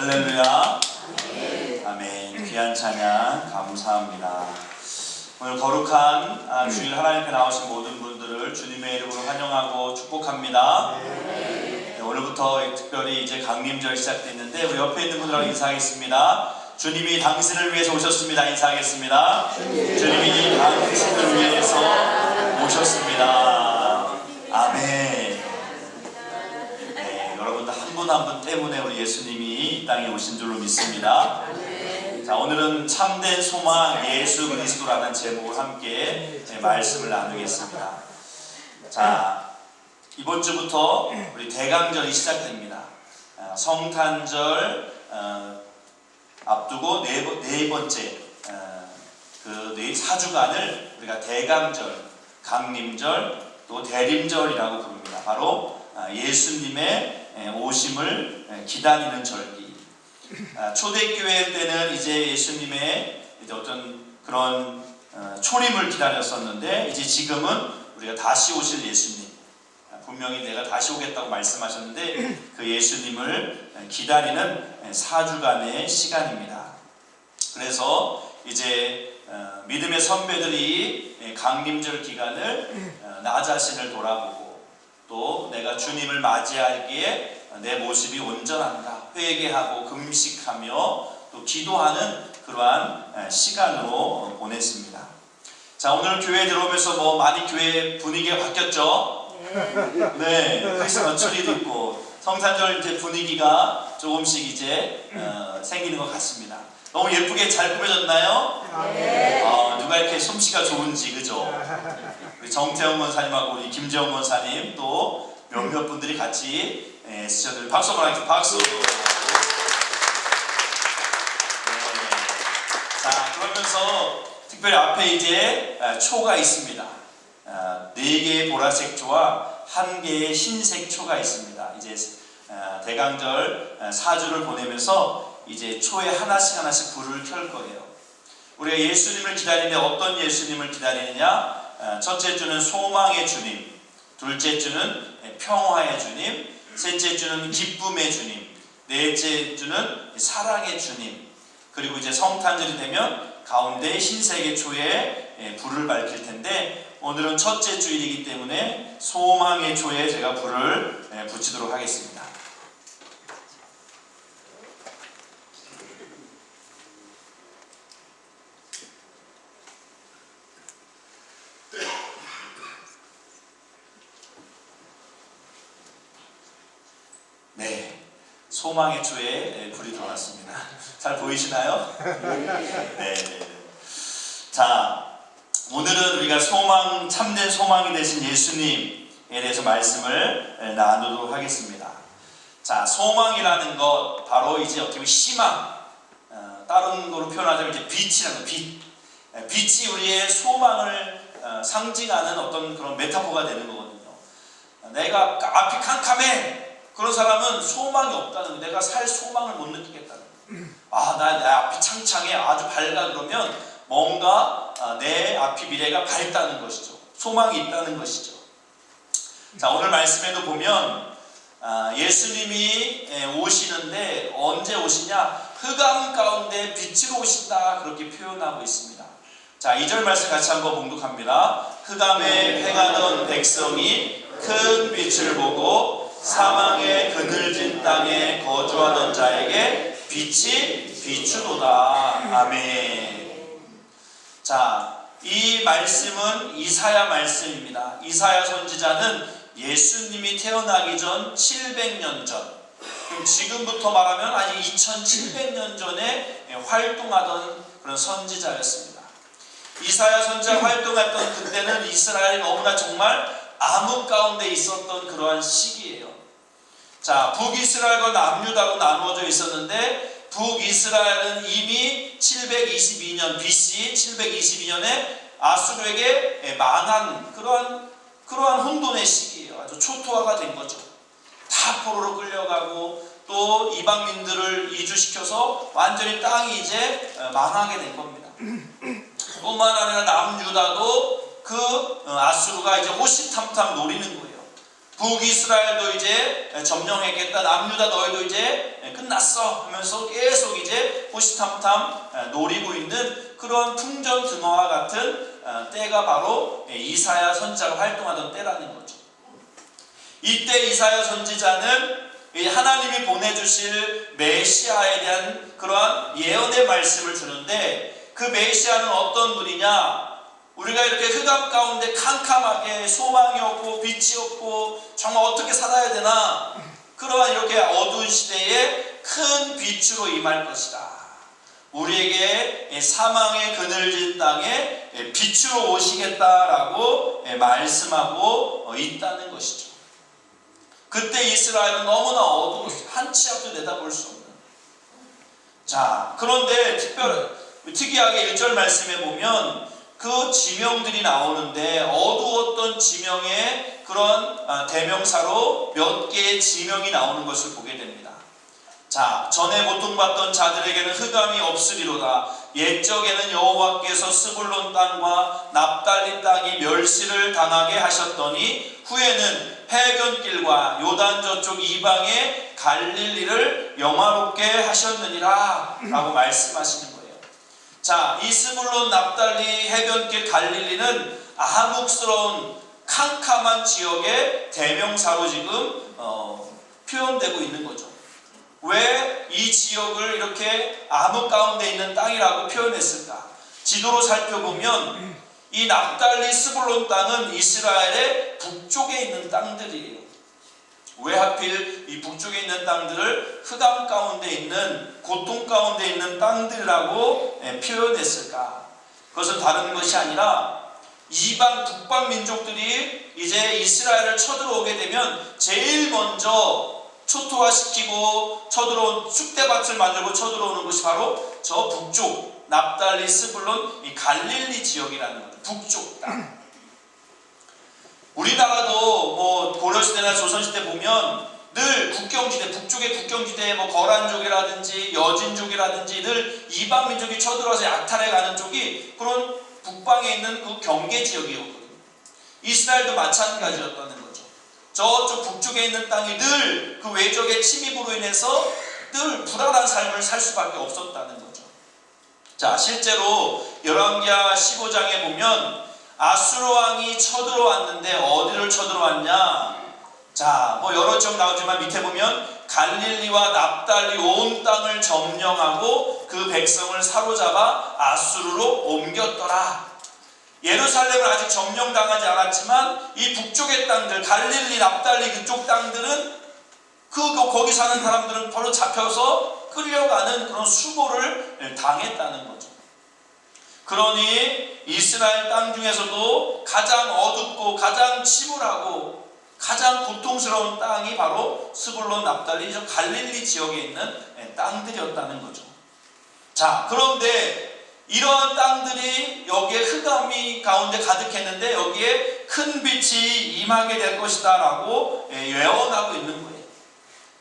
할렐루야. 아멘. 귀한 찬양 감사합니다. 오늘 거룩한 주일 하나님 앞에 나오신 모든 분들을 주님의 이름으로 환영하고 축복합니다. 네, 오늘부터 특별히 이제 강림절 시작됐는데 우리 옆에 있는 분들하고 인사하겠습니다. 주님이 당신을 위해서 오셨습니다. 인사하겠습니다. 주님이 당신을 위해서 오셨습니다. 아멘. 네, 여러분들 한 분 한 분 때문에 우리 예수님이 이 땅에 오신 줄로 믿습니다. 자, 오늘은 참된 소망 예수 그리스도라는 제목을 함께 말씀을 나누겠습니다. 자, 이번 주부터 우리 대강절이 시작됩니다. 성탄절 앞두고 네 번째 그 4주간을 우리가 대강절, 강림절, 또 대림절이라고 부릅니다. 바로 예수님의 오심을 기다리는 절기. 초대교회 때는 이제 예수님의 이제 어떤 그런 초림을 기다렸었는데 이제 지금은 우리가 다시 오실 예수님, 분명히 내가 다시 오겠다고 말씀하셨는데 그 예수님을 기다리는 4주간의 시간입니다. 그래서 이제 믿음의 선배들이 강림절 기간을 나 자신을 돌아보고 또 내가 주님을 맞이하기에 내 모습이 온전한가 회개하고 금식하며 또 기도하는 그러한 시간으로 보냈습니다. 자, 오늘 교회에 들어오면서 많이 교회 분위기가 바뀌었죠? 네, 크리스마스 트리도 있고 성탄절 이제 분위기가 조금씩 이제 생기는 것 같습니다. 너무 예쁘게 잘 꾸며졌나요? 네. 누가 이렇게 솜씨가 좋은지, 그죠? 우리 정태영 권사님하고 우리 김재영 권사님 또 몇몇 분들이 같이 쓰셔들 박수 한번 하겠습니다. 박수. 네. 자, 그러면서 특별히 앞에 이제 초가 있습니다. 4개의 보라색 초와 1개의 흰색 초가 있습니다. 이제 대강절 4주를 보내면서 이제 초에 하나씩 불을 켤 거예요. 우리가 예수님을 기다리는데 어떤 예수님을 기다리느냐? 첫째 주는 소망의 주님, 둘째 주는 평화의 주님, 셋째 주는 기쁨의 주님, 넷째 주는 사랑의 주님, 그리고 이제 성탄절이 되면 가운데 흰색의 초에 불을 밝힐 텐데 오늘은 첫째 주일이기 때문에 소망의 초에 제가 불을 붙이도록 하겠습니다. 네, 소망의 초에 불이 들어왔습니다. 잘 보이시나요? 네. 자, 오늘은 우리가 참된 소망이 되신 예수님에 대해서 말씀을 나누도록 하겠습니다. 자, 소망이라는 것 바로 이제 어떻게 보면 희망, 다른 거로 표현하자면 이제 빛이라는 빛. 빛이 우리의 소망을 상징하는 어떤 그런 메타포가 되는 거거든요. 내가 앞이 캄캄해. 그런 사람은 소망이 없다는 거, 내가 살 소망을 못 느끼겠다는 거. 내 앞이 창창해, 아주 밝아. 그러면 뭔가 내 앞이 미래가 밝다는 것이죠. 소망이 있다는 것이죠. 자, 오늘 말씀에도 보면 예수님이 오시는데 언제 오시냐? 흑암 가운데 빛으로 오신다, 그렇게 표현하고 있습니다. 자, 2절 말씀 같이 한번 봉독합니다. 흑암에 행하던 백성이 큰 빛을 보고 사망의 그늘진 땅에 거주하던 자에게 빛이 비추도다. 아멘. 자, 이 말씀은 이사야 말씀입니다. 이사야 선지자는 예수님이 태어나기 전 700년 전, 그럼 지금부터 말하면 아직 2700년 전에 활동하던 그런 선지자였습니다. 이사야 선지자 활동했던 그때는 이스라엘이 너무나 정말 암흑 가운데 있었던 그러한 시기예요. 자, 북이스라엘과 남유다로 나누어져 있었는데 북이스라엘은 이미 722년 BC 722년에 아수르에게 망한 그러한 혼돈의 시기예요. 아주 초토화가 된 거죠. 다 포로로 끌려가고 또 이방민들을 이주시켜서 완전히 땅이 이제 망하게 된 겁니다. 뿐만 아니라 남유다도 그 아수르가 이제 호시탐탐 노리는 거예요. 북이스라엘도 이제 점령했겠다. 남유다 너희도 이제 끝났다. 만났어 하면서 계속 이제 호시탐탐 노리고 있는 그런 풍전등화와 같은 때가 바로 이사야 선지자가 활동하던 때라는 거죠. 이때 이사야 선지자는 하나님이 보내주실 메시아에 대한 그러한 예언의 말씀을 주는데, 그 메시아는 어떤 분이냐? 우리가 이렇게 흑암 가운데 캄캄하게 소망이 없고 빛이 없고 정말 어떻게 살아야 되나, 그러한 이렇게 어두운 시대에 큰 빛으로 임할 것이다. 우리에게 사망의 그늘진 땅에 빛으로 오시겠다라고 말씀하고 있다는 것이죠. 그때 이스라엘은 너무나 어두웠어요. 한 치 앞도 내다볼 수 없는. 자, 그런데 특이하게 1절 말씀에 보면 그 지명들이 나오는데, 어두웠던 지명의 그런 대명사로 몇 개의 지명이 나오는 것을 보게 됩니다. 자, 전에 고통받던 자들에게는 흑암이 없으리로다. 옛적에는 여호와께서 스불론 땅과 납달리 땅이 멸시를 당하게 하셨더니 후에는 해변길과 요단 저쪽 이방의 갈릴리를 영화롭게 하셨느니라 라고 말씀하시는 거예요. 자, 이 스불론 납달리 해변길 갈릴리는 암흑스러운 캄캄한 지역의 대명사로 지금 표현되고 있는 거죠. 왜 이 지역을 이렇게 암흑 가운데 있는 땅이라고 표현했을까? 지도로 살펴보면 이 납달리 스불론 땅은 이스라엘의 북쪽에 있는 땅들이에요. 왜 하필 이 북쪽에 있는 땅들을 흑암 가운데 있는, 고통 가운데 있는 땅들이라고 표현했을까? 그것은 다른 것이 아니라 이방 북방 민족들이 이제 이스라엘을 쳐들어오게 되면 제일 먼저 초토화시키고 쳐들어온 쑥대밭을 만들고 쳐들어오는 것이 바로 저 북쪽 납달리 스불론 이 갈릴리 지역이라는 거죠. 북쪽 땅. 우리나라도 뭐 고려시대나 조선시대 보면 늘 국경지대, 북쪽의 국경지대에 뭐 거란족이라든지 여진족이라든지 늘 이방 민족이 쳐들어와서 약탈해 가는 쪽이 그런 북방에 있는 그 경계 지역이었거든요. 이스라엘도 마찬가지였다는 거죠. 저쪽 북쪽에 있는 땅이 늘 그 외적의 침입으로 인해서 늘 불안한 삶을 살 수밖에 없었다는 거죠. 자, 실제로 열왕기하 15장에 보면 아수르 왕이 쳐들어왔는데 어디를 쳐들어왔냐? 자, 뭐 여러 쪽 나오지만 밑에 보면 갈릴리와 납달리 온 땅을 점령하고 그 백성을 사로잡아 아수르로 옮겼더라. 예루살렘은 아직 점령당하지 않았지만 이 북쪽의 땅들, 갈릴리, 납달리 그쪽 땅들은 거기 사는 사람들은 바로 잡혀서 끌려가는 그런 수고를 당했다는 거죠. 그러니 이스라엘 땅 중에서도 가장 어둡고 가장 침울하고 가장 고통스러운 땅이 바로 스불론, 납달리, 갈릴리 지역에 있는 땅들이었다는 거죠. 자, 그런데 이러한 땅들이 여기에 흑암이 가운데 가득했는데 여기에 큰 빛이 임하게 될 것이다 라고 예언하고 있는 거예요.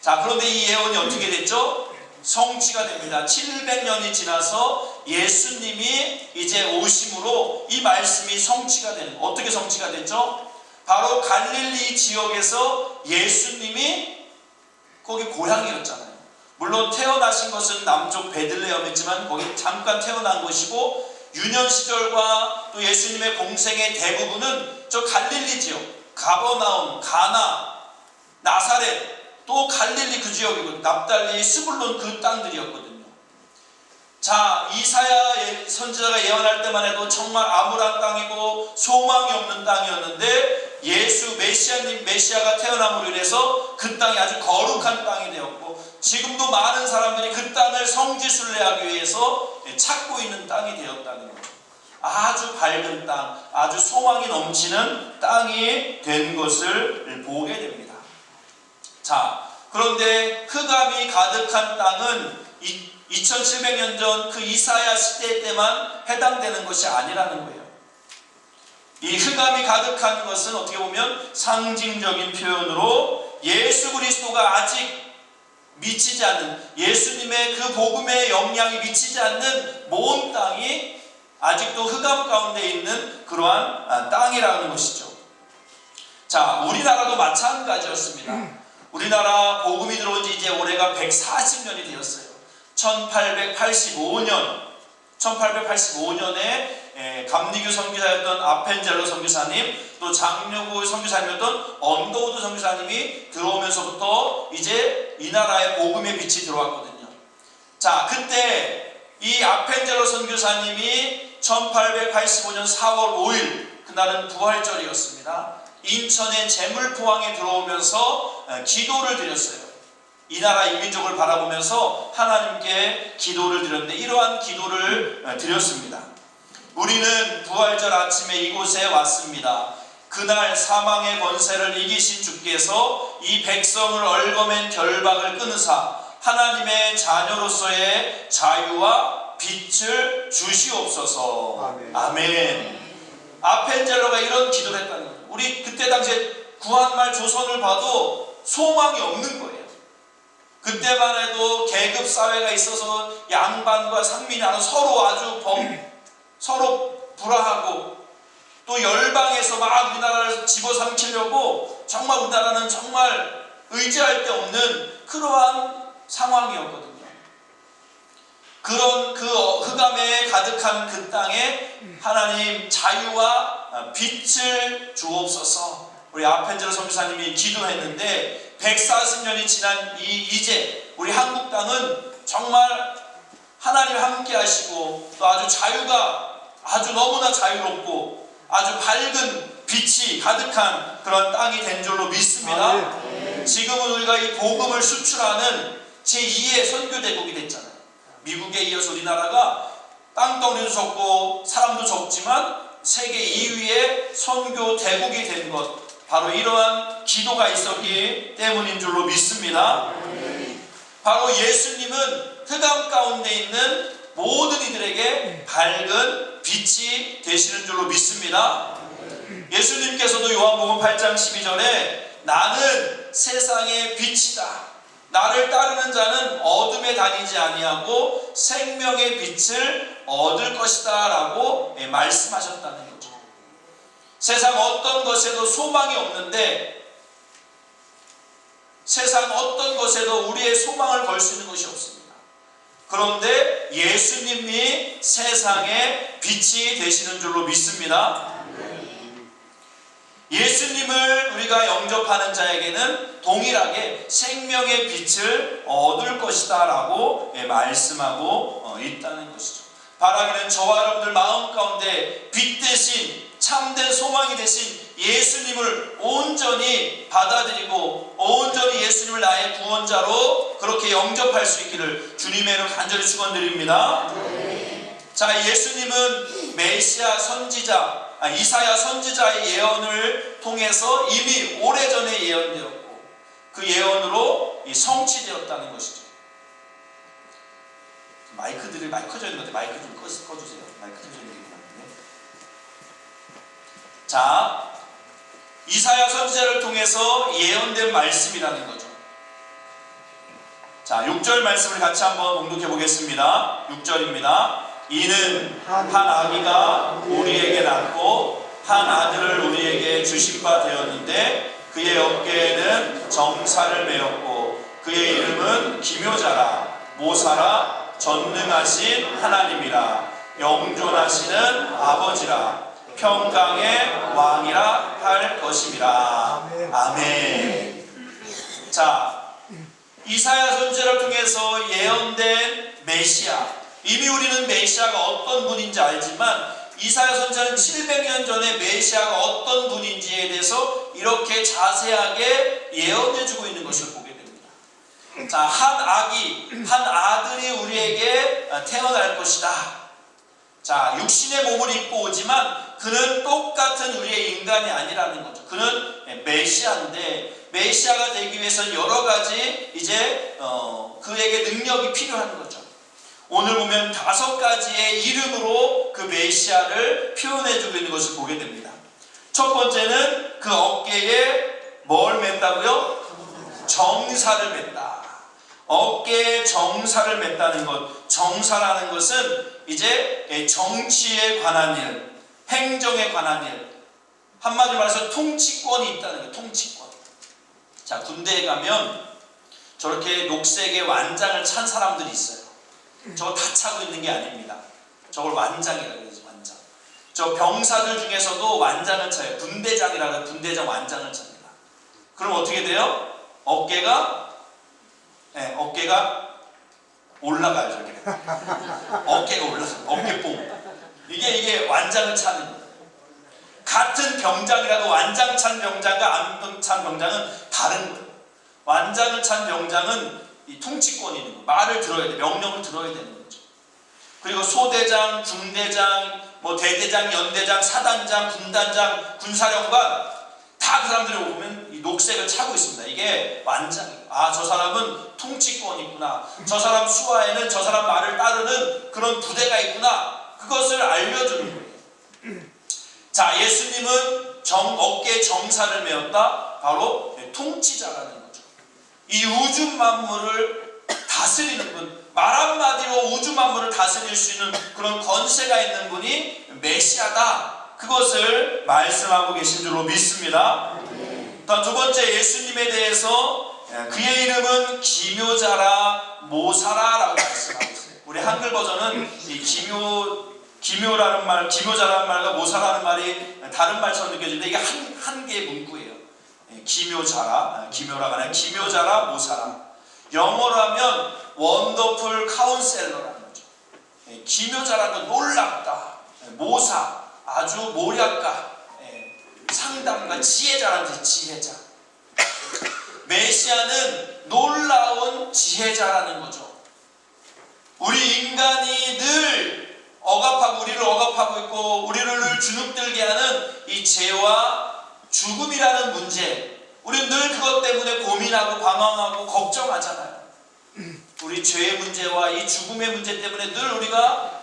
자, 그런데 이 예언이 어떻게 됐죠? 성취가 됩니다. 700년이 지나서 예수님이 이제 오심으로 이 말씀이 성취가 되는 거예요. 어떻게 성취가 됐죠? 바로 갈릴리 지역에서 예수님이 거기 고향이었잖아요. 물론 태어나신 것은 남쪽 베들레헴이지만 거기 잠깐 태어난 것이고 유년 시절과 또 예수님의 공생의 대부분은 저 갈릴리 지역, 가버나움, 가나, 나사렛, 또 갈릴리 그 지역이고 납달리, 스불론 그 땅들이었거든요. 자, 이사야 선지자가 예언할 때만 해도 정말 암울한 땅이고 소망이 없는 땅이었는데 예수 메시아가 태어남으로 인해서 그 땅이 아주 거룩한 땅이 되었고 지금도 많은 사람들이 그 땅을 성지순례하기 위해서 찾고 있는 땅이 되었다는 거죠. 아주 밝은 땅, 아주 소망이 넘치는 땅이 된 것을 보게 됩니다. 자, 그런데 흑암이 가득한 땅은 2700년 전 그 이사야 시대 때만 해당되는 것이 아니라는 거예요. 이 흑암이 가득한 것은 어떻게 보면 상징적인 표현으로 예수 그리스도가 아직 미치지 않는, 예수님의 그 복음의 영향이 미치지 않는 먼 땅이 아직도 흑암 가운데 있는 그러한 땅이라는 것이죠. 자, 우리나라도 마찬가지였습니다. 우리나라 복음이 들어온 지 이제 올해가 140년이 되었어요. 1885년에 감리교 선교사였던 아펜젤로 선교사님, 또 장로교 선교사님이었던 언더우드 선교사님이 들어오면서부터 이제 이 나라에 복음의 빛이 들어왔거든요. 자, 그때 이 아펜젤로 선교사님이 1885년 4월 5일, 그날은 부활절이었습니다. 인천의 제물포항에 들어오면서 기도를 드렸어요. 이 나라 이민족을 바라보면서 하나님께 기도를 드렸는데, 이러한 기도를 드렸습니다. 우리는 부활절 아침에 이곳에 왔습니다. 그날 사망의 권세를 이기신 주께서 이 백성을 얽어맨 결박을 끊으사 하나님의 자녀로서의 자유와 빛을 주시옵소서. 아멘. 아멘. 아펜젤로가 이런 기도를 했다는 거예요. 우리 그때 당시에 구한말 조선을 봐도 소망이 없는 거예요. 그때만 해도 계급 사회가 있어서 양반과 상민이 나는 서로 불화하고, 또 열방에서 막 우리나라를 집어삼키려고 정말 우리나라는 정말 의지할 데 없는 그러한 상황이었거든요. 그런 그 흑암에 가득한 그 땅에 하나님 자유와 빛을 주옵소서. 우리 아펜젤로 선교사님이 기도했는데 140년이 지난 이제 우리 한국 땅은 정말 하나님 함께 하시고, 또 아주 자유가 아주 너무나 자유롭고 아주 밝은 빛이 가득한 그런 땅이 된 줄로 믿습니다. 지금은 우리가 이 복음을 수출하는 제2의 선교대국이 됐잖아요. 미국에 이어서 우리나라가 땅덩이도 적고 사람도 적지만 세계 2위의 선교대국이 된 것, 바로 이러한 기도가 있었기 때문인 줄로 믿습니다. 바로 예수님은 흑암 가운데 있는 모든 이들에게 밝은 빛이 되시는 줄로 믿습니다. 예수님께서도 요한복음 8장 12절에 나는 세상의 빛이다. 나를 따르는 자는 어둠에 다니지 아니하고 생명의 빛을 얻을 것이다 라고 말씀하셨다는 거죠. 세상 어떤 것에도 소망이 없는데, 세상 어떤 것에도 우리의 소망을 걸 수 있는 것이 없습니다. 그런데 예수님이 세상의 빛이 되시는 줄로 믿습니다. 예수님을 우리가 영접하는 자에게는 동일하게 생명의 빛을 얻을 것이다 라고 말씀하고 있다는 것이죠. 바라기는 저와 여러분들 마음 가운데 빛 대신 참된 소망이 되신 예수님을 온전히 받아들이고 온전히 예수님을 나의 구원자로 그렇게 영접할 수 있기를 주님의 이름 간절히 축원드립니다. 자, 예수님은 메시아 선지자, 이사야 선지자의 예언을 통해서 이미 오래전에 예언되었고, 그 예언으로 성취되었다는 것이죠. 마이크들이 켜져 있는 것 같아요. 마이크 좀 꺼주세요. 마이크 켜져 있는 것 같은데. 자, 이사야 선지자를 통해서 예언된 말씀이라는 거죠. 자, 6절 말씀을 같이 한번 봉독해 보겠습니다. 6절입니다. 이는 한 아기가 우리에게 낳고 한 아들을 우리에게 주신 바 되었는데 그의 어깨에는 정사를 메었고 그의 이름은 기묘자라 모사라 전능하신 하나님이라 영존하시는 아버지라 평강의 왕이라 할 것임이라. 아멘. 자, 이사야 선지자를 통해서 예언된 메시아, 이미 우리는 메시아가 어떤 분인지 알지만 이사야 선지자는 700년 전에 메시아가 어떤 분인지에 대해서 이렇게 자세하게 예언해주고 있는 것을 보게 됩니다. 자, 한 아들이 우리에게 태어날 것이다. 자, 육신의 몸을 입고 오지만 그는 똑같은 우리의 인간이 아니라는 거죠. 그는 메시아인데 메시아가 되기 위해서는 여러 가지 그에게 능력이 필요한 거죠. 오늘 보면 5가지의 이름으로 그 메시아를 표현해주고 있는 것을 보게 됩니다. 첫 번째는 그 어깨에 뭘 맸다고요? 정사를 맸다. 어깨에 정사를 맸다는 것. 정사라는 것은 이제 정치에 관한 일, 행정에 관한 일, 한마디로 말해서 통치권이 있다는 거예요. 통치권. 자, 군대에 가면 저렇게 녹색의 완장을 찬 사람들이 있어요. 저거 다 차고 있는 게 아닙니다. 저걸 완장이라고 그러죠. 완장. 저 병사들 중에서도 완장을 차요. 분대장이라고 분대장 완장을 찹니다. 그럼 어떻게 돼요? 어깨가 올라가요. 저게. 어깨가 올라가요. 어깨뽕. 이게 완장을 차는 거예요. 같은 병장이라도 완장 찬 병장과 안 찬 병장은 다른 거예요. 완장을 찬 병장은 이 통치권이 있는 거예요. 말을 들어야 돼. 명령을 들어야 되는 거죠. 그리고 소대장, 중대장, 대대장, 연대장, 사단장, 군단장, 군사령관 다 그 사람들이 보면 이 녹색을 차고 있습니다. 이게 완장이에요. 아, 저 사람은 통치권이 있구나. 저 사람 수하에는 저 사람 말을 따르는 그런 부대가 있구나. 그것을 알려주는 거예요. 자, 예수님은 어깨에 정사를 메었다. 바로 통치자라는 거죠. 이 우주 만물을 다스리는 분, 말 한마디로 우주 만물을 다스릴 수 있는 그런 권세가 있는 분이 메시아다. 그것을 말씀하고 계신 줄로 믿습니다. 다음 두 번째, 예수님에 대해서 그의 이름은 기묘자라 모사라라고 말씀하고 있어요. 우리 한글 버전은 이 기묘자라는 말과 모사라는 말이 다른 말처럼 느껴지는데 이게 한 개의 문구예요. 기묘자라가 아니라 기묘자라 모사라. 영어로 하면 원더풀 카운셀러라는 거죠. 기묘자라는 놀랍다, 모사, 아주 모략가, 상담가, 지혜자라는 뜻, 지혜자. 메시아는 놀라운 지혜자라는 거죠. 우리 인간이 늘 우리를 억압하고 있고 우리를 늘 주눅들게 하는 이 죄와 죽음이라는 문제, 우리는 늘 그것 때문에 고민하고 방황하고 걱정하잖아요. 우리 죄의 문제와 이 죽음의 문제 때문에 늘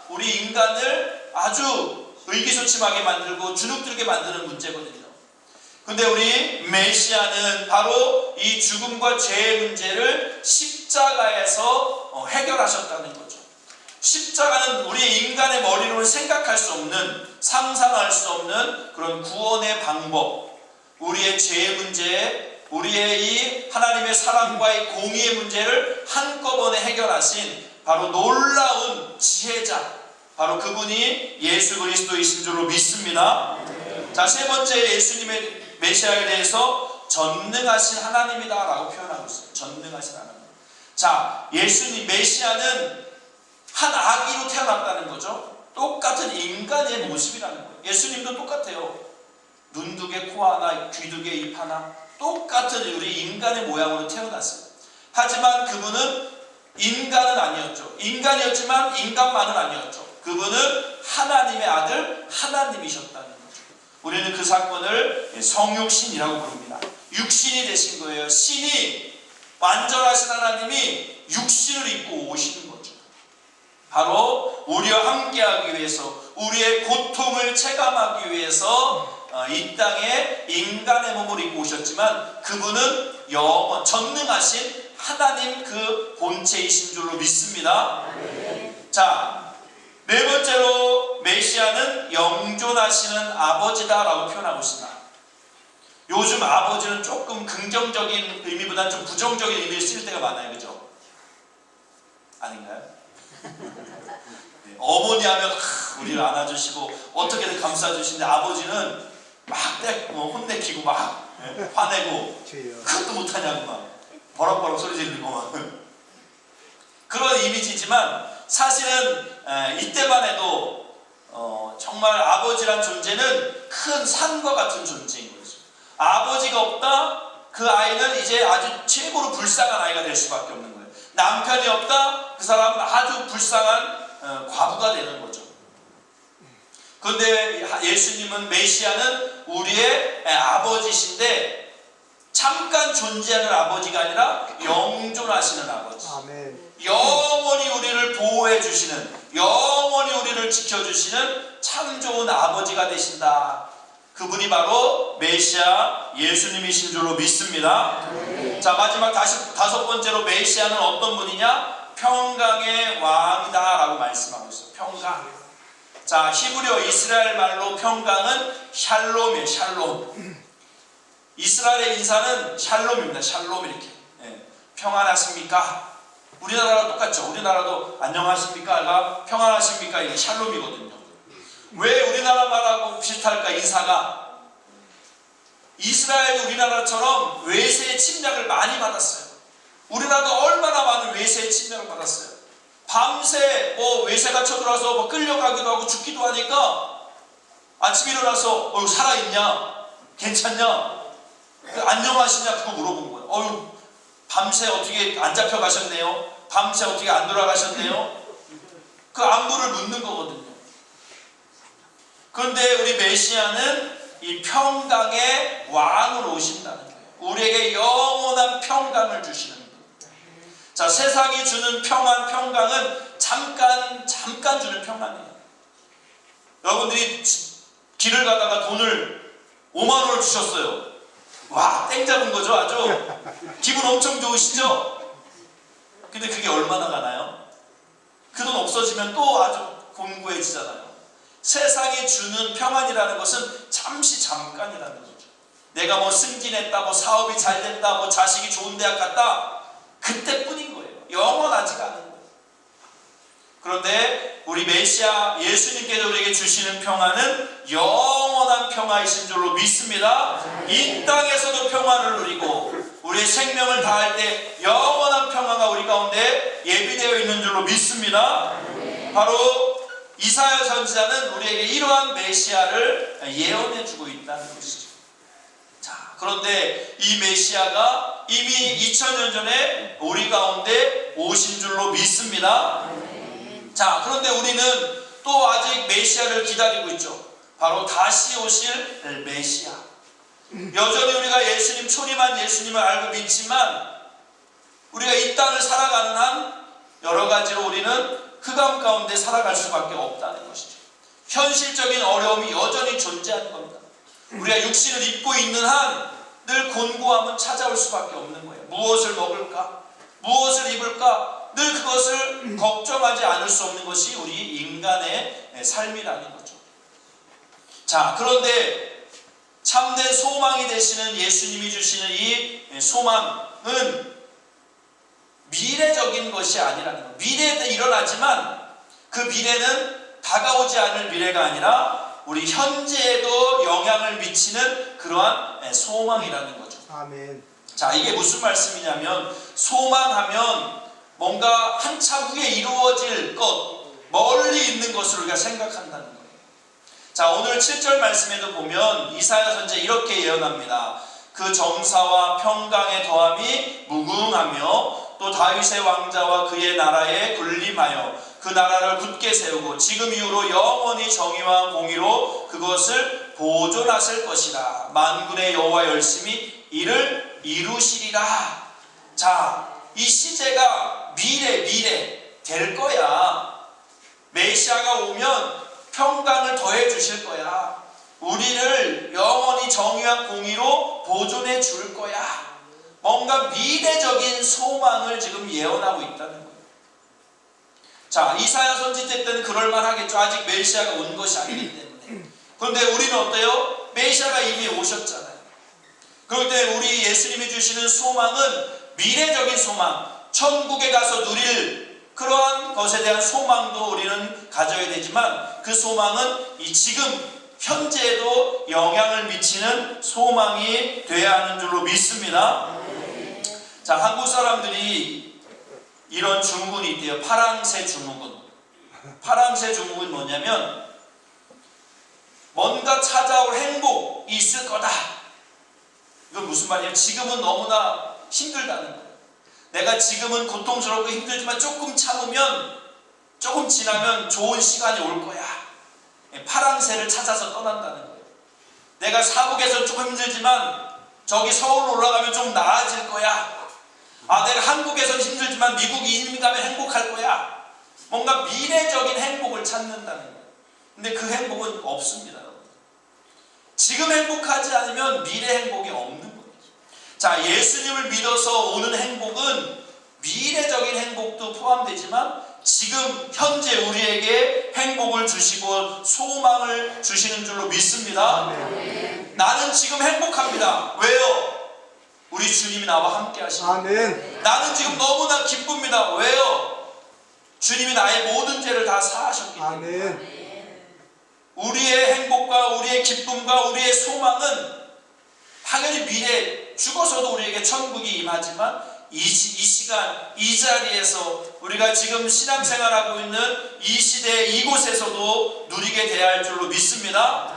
우리 인간을 아주 의기소침하게 만들고 주눅들게 만드는 문제거든요. 근데 우리 메시아는 바로 이 죽음과 죄의 문제를 십자가에서 해결하셨다는 거죠. 십자가는 우리 인간의 머리로는 생각할 수 없는, 상상할 수 없는 그런 구원의 방법, 우리의 죄의 문제, 우리의 이 하나님의 사랑과의 공의의 문제를 한꺼번에 해결하신 바로 놀라운 지혜자, 바로 그분이 예수 그리스도이신 줄로 믿습니다. 자, 세 번째, 예수님의 메시아에 대해서 전능하신 하나님이다 라고 표현하고 있어요. 전능하신 하나님. 자, 예수님 메시아는 한 아기로 태어났다는 거죠. 똑같은 인간의 모습이라는 거예요. 예수님도 똑같아요. 눈 두 개, 코 하나, 귀 두 개, 입 하나, 똑같은 우리 인간의 모양으로 태어났어요. 하지만 그분은 인간은 아니었죠. 인간이었지만 인간만은 아니었죠. 그분은 하나님의 아들, 하나님이셨다는 거죠. 우리는 그 사건을 성육신이라고 부릅니다. 육신이 되신 거예요. 신이, 완전하신 하나님이 육신을 입고 오시는 거죠. 바로 우리와 함께하기 위해서, 우리의 고통을 체감하기 위해서 이 땅에 인간의 몸을 입고 오셨지만 그분은 전능하신 하나님 그 본체이신 줄로 믿습니다. 자, 네 번째로 메시아는 영존하시는 아버지다라고 표현하고 있습니다. 요즘 아버지는 조금 긍정적인 의미보다는 좀 부정적인 의미를 쓸 때가 많아요. 그죠? 아닌가요? 네, 어머니 하면 우리를 안아주시고 어떻게든 감싸주시는데 아버지는 막 혼내키고 막 화내고 그것도 못하냐고 막 버럭버럭 소리 지르고 막 그런 이미지지만 사실은 이때만 해도 정말 아버지란 존재는 큰 산과 같은 존재인 거죠. 아버지가 없다? 그 아이는 이제 아주 최고로 불쌍한 아이가 될 수밖에 없는 거예요. 남편이 없다? 그 사람은 아주 불쌍한 과부가 되는 거죠. 그런데 예수님은, 메시아는 우리의 아버지신데 잠깐 존재하는 아버지가 아니라 영존하시는 아버지. 아멘. 영원히 우리를 보호해 주시는, 영원히 우리를 지켜주시는 참 좋은 아버지가 되신다. 그분이 바로 메시아 예수님이신 줄로 믿습니다. 자, 마지막 다섯 번째로 메시아는 어떤 분이냐? 평강의 왕이다 라고 말씀하고 있어요. 평강. 자, 히브리어 이스라엘 말로 평강은 샬롬이에요. 샬롬. 이스라엘의 인사는 샬롬입니다. 샬롬 이렇게. 예. 평안하십니까? 우리나라랑 똑같죠. 우리나라도 안녕하십니까가 평안하십니까? 이게 샬롬이거든요. 왜 우리나라 말하고 비슷할까? 인사가 이스라엘도 우리나라처럼 외세의 침략을 많이 받았어요. 우리나라도 얼마나 많은 외세의 침략을 받았어요. 밤새 외세가 쳐들어와서 끌려가기도 하고 죽기도 하니까 아침에 일어나서 살아있냐? 괜찮냐? 안녕하시냐? 그거 물어본 거예요. 밤새 어떻게 안 잡혀가셨네요? 밤새 어떻게 안 돌아가셨네요? 그 안부를 묻는 거거든요. 그런데 우리 메시아는 이 평강의 왕으로 오신다는 거예요. 우리에게 영원한 평강을 주시는 거예요. 자, 세상이 주는 평강은 잠깐 주는 평안이에요. 여러분들이 길을 가다가 돈을 5만 원을 주셨어요. 와, 땡 잡은 거죠, 아주. 기분 엄청 좋으시죠? 근데 그게 얼마나 가나요? 그 돈 없어지면 또 아주 곤고해지잖아요. 세상이 주는 평안이라는 것은 잠깐이라는 거죠. 내가 승진했다, 사업이 잘 됐다, 자식이 좋은 대학 갔다, 그때뿐인 거예요. 영원하지가 않은 거예요. 그런데 우리 메시아 예수님께서 우리에게 주시는 평안은 영원한 평화이신 줄로 믿습니다. 이 땅에서도 평안을 누리고 우리의 생명을 다할 때 영원한 평화가 우리 가운데 예비되어 있는 줄로 믿습니다. 바로 이사야 선지자는 우리에게 이러한 메시아를 예언해주고 있다는 것이죠. 자, 그런데 이 메시아가 이미 2000년 전에 우리 가운데 오신 줄로 믿습니다. 자, 그런데 우리는 또 아직 메시아를 기다리고 있죠. 바로 다시 오실 메시아. 여전히 우리가 예수님, 초림한 예수님을 알고 믿지만 우리가 이 땅을 살아가는 한 여러 가지로 우리는 흑암 가운데 살아갈 수밖에 없다는 것이죠. 현실적인 어려움이 여전히 존재하는 겁니다. 우리가 육신을 입고 있는 한 늘 곤고함은 찾아올 수밖에 없는 거예요. 무엇을 먹을까? 무엇을 입을까? 늘 그것을 걱정하지 않을 수 없는 것이 우리 인간의 삶이라는 거죠. 자, 그런데 참된 소망이 되시는 예수님이 주시는 이 소망은 미래적인 것이 아니라는 거예요. 미래에 일어나지만 그 미래는 다가오지 않을 미래가 아니라 우리 현재에도 영향을 미치는 그러한 소망이라는 거죠. 아멘. 자, 이게 무슨 말씀이냐면 소망하면 뭔가 한참 후에 이루어질 것, 멀리 있는 것을 우리가 생각한다는 거예요. 자, 오늘 7절 말씀에도 보면 이사야 선지자 이렇게 예언합니다. 그 정사와 평강의 더함이 무궁하며 또 다윗의 왕자와 그의 나라에 군림하여 그 나라를 굳게 세우고 지금 이후로 영원히 정의와 공의로 그것을 보존하실 것이라. 만군의 여호와 열심히 이를 이루시리라. 자, 이 시제가 미래 될 거야. 메시아가 오면 평강을 더해 주실 거야. 우리를 영원히 정의와 공의로 보존해 줄 거야. 뭔가 미래적인 소망을 지금 예언하고 있다는 거예요. 자, 이사야 선지자 때는 그럴만하겠죠. 아직 메시아가 온 것이 아니기 때문에. 그런데 우리는 어때요? 메시아가 이미 오셨잖아요. 그럴 때 우리 예수님이 주시는 소망은 미래적인 소망, 천국에 가서 누릴 그러한 것에 대한 소망도 우리는 가져야 되지만 그 소망은 이 지금 현재에도 영향을 미치는 소망이 돼야 하는 줄로 믿습니다. 자, 한국 사람들이 이런 증후군이 있대요. 파랑새 증후군. 파랑새 증후군이 뭐냐면 뭔가 찾아올 행복이 있을 거다. 이건 무슨 말이에요? 지금은 너무나 힘들다는 거예요. 내가 지금은 고통스럽고 힘들지만 조금 참으면 조금 지나면 좋은 시간이 올 거야. 파랑새를 찾아서 떠난다는 거예요. 내가 사북에서 조금 힘들지만 저기 서울로 올라가면 좀 나아질 거야. 내가 한국에서는 힘들지만 미국이 이민 가면 행복할 거야. 뭔가 미래적인 행복을 찾는다는 거예요. 근데 그 행복은 없습니다. 지금 행복하지 않으면 미래 행복이 없는 거예요. 자, 예수님을 믿어서 오는 행복은 미래적인 행복도 포함되지만 지금 현재 우리에게 행복을 주시고 소망을 주시는 줄로 믿습니다. 나는 지금 행복합니다. 왜요? 우리 주님이 나와 함께 하십니다. 나는 지금 너무나 기쁩니다. 왜요? 주님이 나의 모든 죄를 다 사하셨기 때문에. 우리의 행복과 우리의 기쁨과 우리의 소망은 당연히 미래 죽어서도 우리에게 천국이 임하지만 이 시간 이 자리에서 우리가 지금 신앙생활하고 있는 이 시대 이곳에서도 누리게 돼야 할 줄로 믿습니다.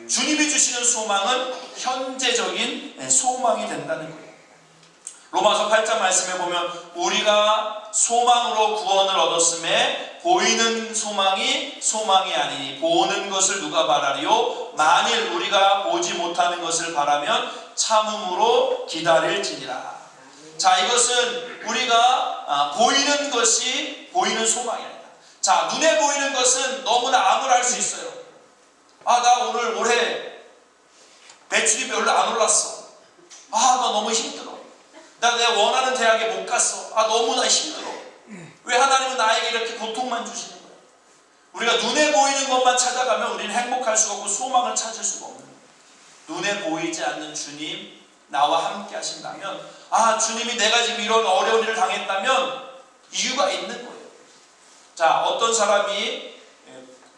주님이 주시는 소망은 현재적인 소망이 된다는 거예요. 로마서 8장 말씀에 보면 우리가 소망으로 구원을 얻었음에 보이는 소망이 소망이 아니니 보는 것을 누가 바라리요? 만일 우리가 보지 못하는 것을 바라면 참음으로 기다릴지니라. 자, 이것은 우리가 보이는 것이 보이는 소망이 아니다. 자, 눈에 보이는 것은 너무나 암울할 수 있어요. 나 올해 매출이 별로 안 올랐어. 나 너무 힘들어. 나 내가 원하는 대학에 못 갔어. 너무나 힘들어. 왜 하나님은 나에게 이렇게 고통만 주시는 거야? 우리가 눈에 보이는 것만 찾아가면 우리는 행복할 수가 없고 소망을 찾을 수가 없는 거예요. 눈에 보이지 않는 주님 나와 함께 하신다면 주님이 내가 지금 이런 어려운 일을 당했다면 이유가 있는 거예요. 자, 어떤 사람이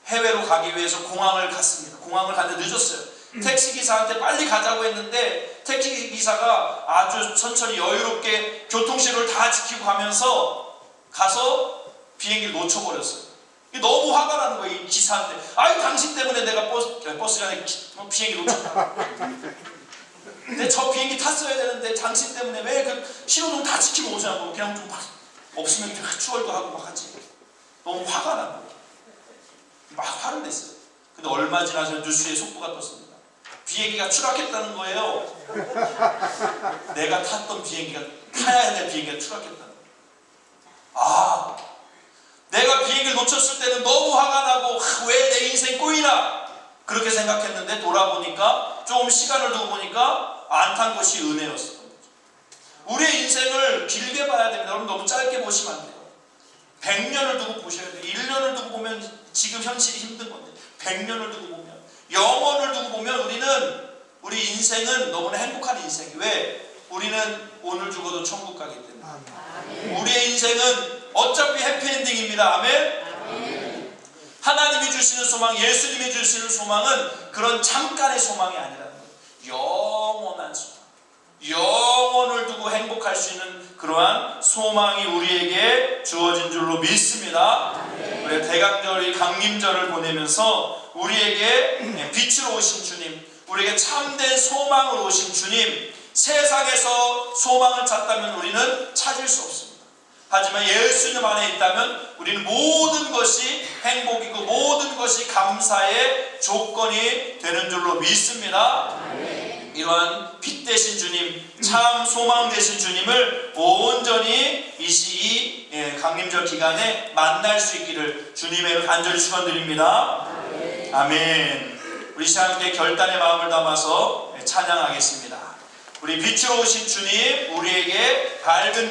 해외로 가기 위해서 공항을 갔습니다. 공항을 갔는데 늦었어요. 택시기사한테 빨리 가자고 했는데 택시기사가 아주 천천히 여유롭게 교통신호를 다 지키고 가면서 가서 비행기를 놓쳐버렸어요. 너무 화가 나는 거예요. 이 기사한테. 당신 때문에 내가 버스가 아니라 비행기 놓쳤다. 근데 저 비행기 탔어야 되는데 당신 때문에 왜 그 신호등 다 지키고 오자고 그냥 좀 막 없으면 추월도 하고 막 하지. 너무 화가 난 거예요. 막 화를 냈어요. 근데 얼마 지나서 뉴스에 속보가 떴습니다. 비행기가 추락했다는 거예요. 내가 탔던 비행기가 타야 될 비행기가 추락했다는 거예요. 내가 비행기를 놓쳤을 때는 너무 화가 나고 왜 내 인생 꼬이나 그렇게 생각했는데 돌아보니까 조금 시간을 두고 보니까 안 탄 것이 은혜였어요. 우리의 인생을 길게 봐야 됩니다. 여러분 너무 짧게 보시면 안 돼요. 100년을 두고 보셔야 돼요. 1년을 두고 보면 지금 현실이 힘든 건데 100년을 두고 보면 영원을 두고 보면 우리 인생은 너무나 행복한 인생이 왜? 우리는 오늘 죽어도 천국 가기 때문에. 우리의 인생은 어차피 해피엔딩입니다. 아멘? 하나님이 주시는 소망, 예수님이 주시는 소망은 그런 잠깐의 소망이 아니라는 거예요. 영원한 소망. 영원을 두고 행복할 수 있는 그러한 소망이 우리에게 주어진 줄로 믿습니다. 우리 대강절이 강림절을 보내면서 우리에게 빛으로 오신 주님, 우리에게 참된 소망으로 오신 주님, 세상에서 소망을 찾다면 우리는 찾을 수 없습니다. 하지만 예수님 안에 있다면 우리는 모든 것이 행복이고 모든 것이 감사의 조건이 되는 줄로 믿습니다. 이러한 빛 되신 주님, 참 소망 되신 주님을 온전히 이 강림절 기간에 만날 수 있기를 주님의 간절히 축원드립니다. 아멘. 우리 시간 함께 결단의 마음을 담아서 찬양하겠습니다. 우리 빛으로 오신 주님, 우리에게 밝은